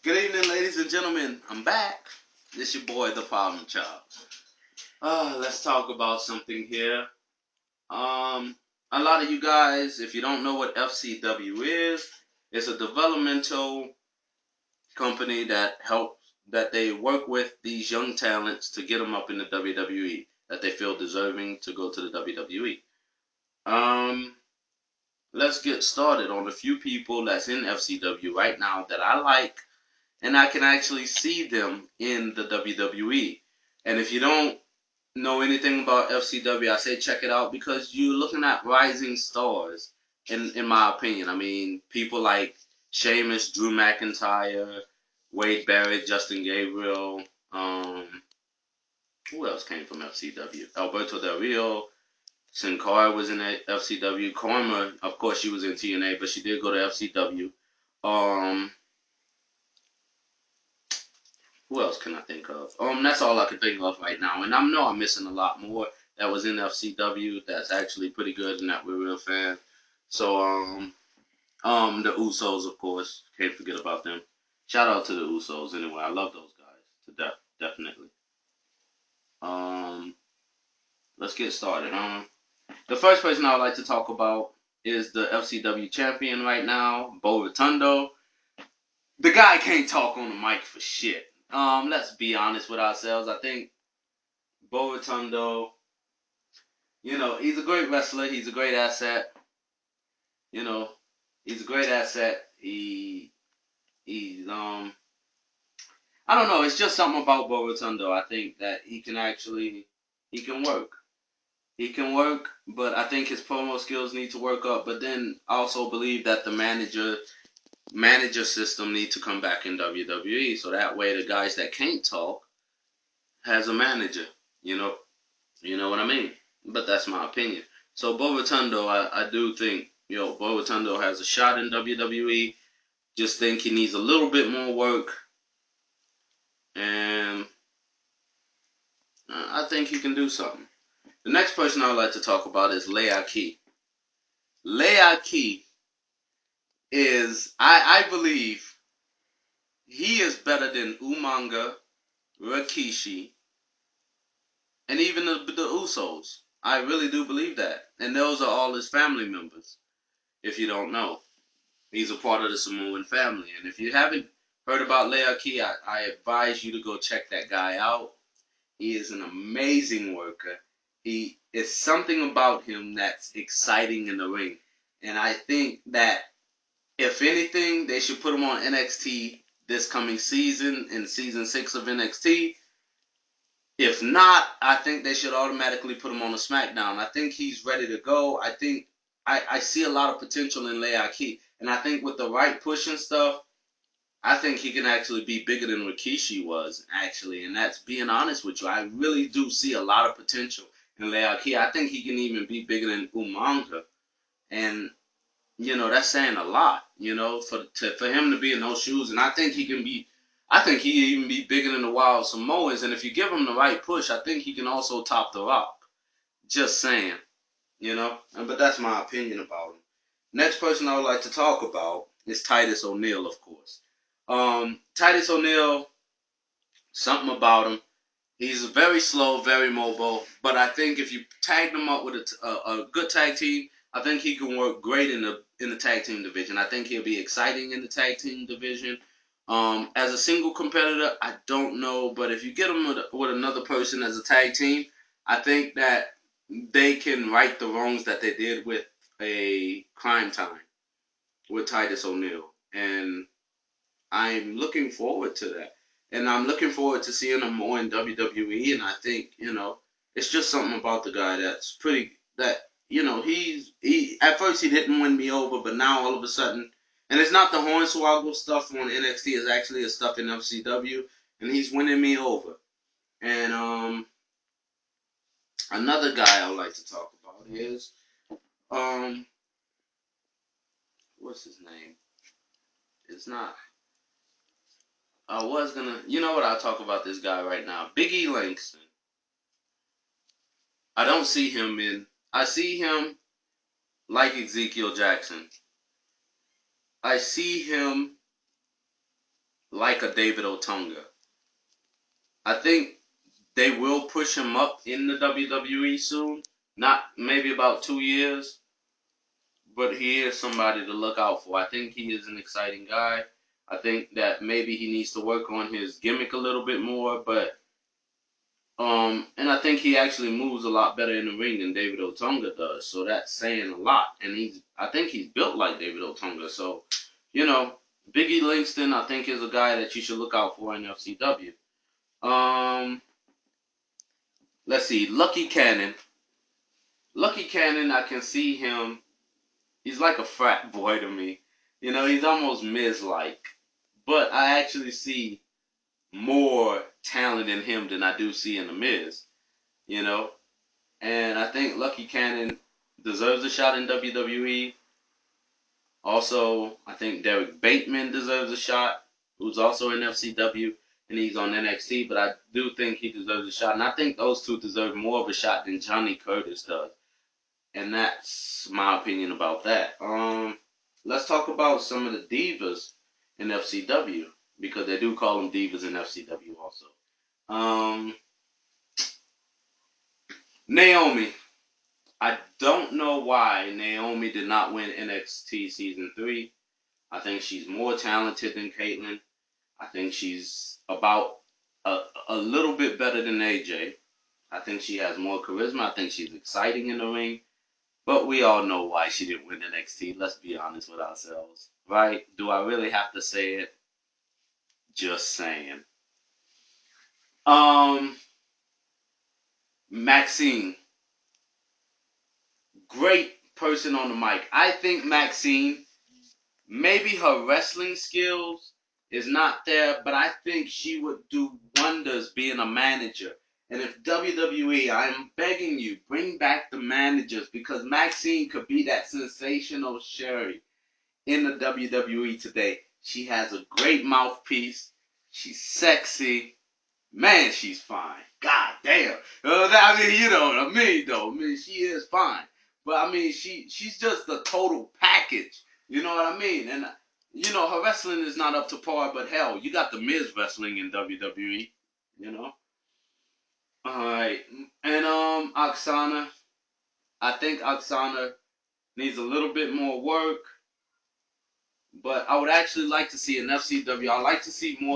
Good evening, ladies and gentlemen. I'm back. This your boy, the Problem Child. Let's talk about something here. Um, a lot of you guys, if you don't know what FCW is, it's a developmental company that they work with these young talents to get them up in the WWE that they feel deserving to go to the WWE. Um, let's get started on a few people that's in FCW right now that I like and I can actually see them in the WWE. And if you don't know anything about FCW, I say check it out because you're looking at rising stars, in my opinion. I mean, people like Sheamus, Drew McIntyre, Wade Barrett, Justin Gabriel. Um, who else came from FCW? Alberto Del Rio. Sin Cara was in FCW. Karma, of course, she was in TNA, but she did go to FCW. Um, Who else can I think of? That's all I can think of right now. And I know I'm missing a lot more that was in FCW that's actually pretty good and that we're real fans. So, the Usos, of course, can't forget about them. Shout out to the Usos anyway. I love those guys to death, definitely. Um, let's get started. The first person I would like to talk about is the FCW champion right now, Bo Rotundo. The guy can't talk on the mic for shit. Let's be honest with ourselves. I think Bo Rotundo, he's a great wrestler. He's a great asset. You know, he's a great asset. He's I don't know. It's just something about Bo Rotundo. I think that he can work. He can work, but I think his promo skills need to work up. But then I also believe that the manager system need to come back in WWE, so that way the guys that can't talk has a manager. You know, you know what I mean? But that's my opinion. So Bo Rotundo, I do think, Bo Rotundo has a shot in WWE. Just think he needs a little bit more work. And I think he can do something. The next person I would like to talk about is Leia Key. Leia Key is, I believe, he is better than Umanga, Rikishi, and even the Usos. I really do believe that. And those are all his family members, if you don't know. He's a part of the Samoan family. And if you haven't heard about Leaki, I advise you to go check that guy out. He is an amazing worker. He is something about him that's exciting in the ring. And I think that if anything, they should put him on NXT this coming season in season 6 of NXT. If not, I think they should automatically put him on a SmackDown. I think he's ready to go. I think I see a lot of potential in Leaki. And I think with the right push and stuff, I think he can actually be bigger than Rikishi was, actually. And that's being honest with you. I really do see a lot of potential in Leaki. I think he can even be bigger than Umanga. And, that's saying a lot, for him to be in those shoes. And I think he can be, I think he even be bigger than the Wild Samoans. And if you give him the right push, I think he can also top The Rock. Just saying, But that's my opinion about him. Next person I would like to talk about is Titus O'Neil, of course. Titus O'Neil, something about him. He's very slow, very mobile, but I think if you tagged him up with a good tag team, I think he can work great in the tag team division. I think he'll be exciting in the tag team division. As a single competitor, I don't know, but if you get him with another person as a tag team, I think that they can right the wrongs that they did with a Crime Time with Titus O'Neil, and I'm looking forward to that. And I'm looking forward to seeing him more in WWE. And I think, it's just something about the guy that's pretty, that, he, at first he didn't win me over, but now all of a sudden, and it's not the Hornswoggle stuff on NXT, it's actually a stuff in FCW, and he's winning me over. And, another guy I would like to talk about is, um, what's his name? It's not, I was gonna, you know what, I'll talk about this guy right now. Big E Langston. I don't see him in. I see him like Ezekiel Jackson. I see him like a David Otunga. I think they will push him up in the WWE soon. Not maybe about 2 years, but he is somebody to look out for. I think he is an exciting guy. I think that maybe he needs to work on his gimmick a little bit more, but and I think he actually moves a lot better in the ring than David Otunga does. So that's saying a lot. And I think he's built like David Otunga. So, you know, Biggie Langston, I think, is a guy that you should look out for in FCW. Um, let's see, Lucky Cannon. Lucky Cannon, I can see him. He's like a frat boy to me. You know, he's almost Miz-like. But I actually see more talent in him than I do see in the Miz. You know, and I think Lucky Cannon deserves a shot in WWE. Also, I think Derek Bateman deserves a shot, who's also in FCW, and he's on NXT, but I do think he deserves a shot. And I think those two deserve more of a shot than Johnny Curtis does. And that's my opinion about that. Let's talk about some of the divas in FCW, because they do call them divas in FCW also. Um, Naomi. I don't know why Naomi did not win NXT Season 3. I think she's more talented than Caitlyn. I think she's about a little bit better than AJ. I think she has more charisma. I think she's exciting in the ring. But we all know why she didn't win NXT. Let's be honest with ourselves. Right? Do I really have to say it? Just saying. Um, Maxine. Great person on the mic. I think Maxine, maybe her wrestling skills is not there, but I think she would do wonders being a manager. And if WWE, I'm begging you, bring back the managers, because Maxine could be that sensational Sherry in the WWE today. She has a great mouthpiece. She's sexy. Man, she's fine. God damn. I mean, you know what I mean, though. I mean, she is fine. But I mean, she's just the total package. You know what I mean? And you know, her wrestling is not up to par, but hell, you got the Miz wrestling in WWE. You know. All right. And Oksana. I think Oksana needs a little bit more work, but I would actually like to see an FCW. I like to see more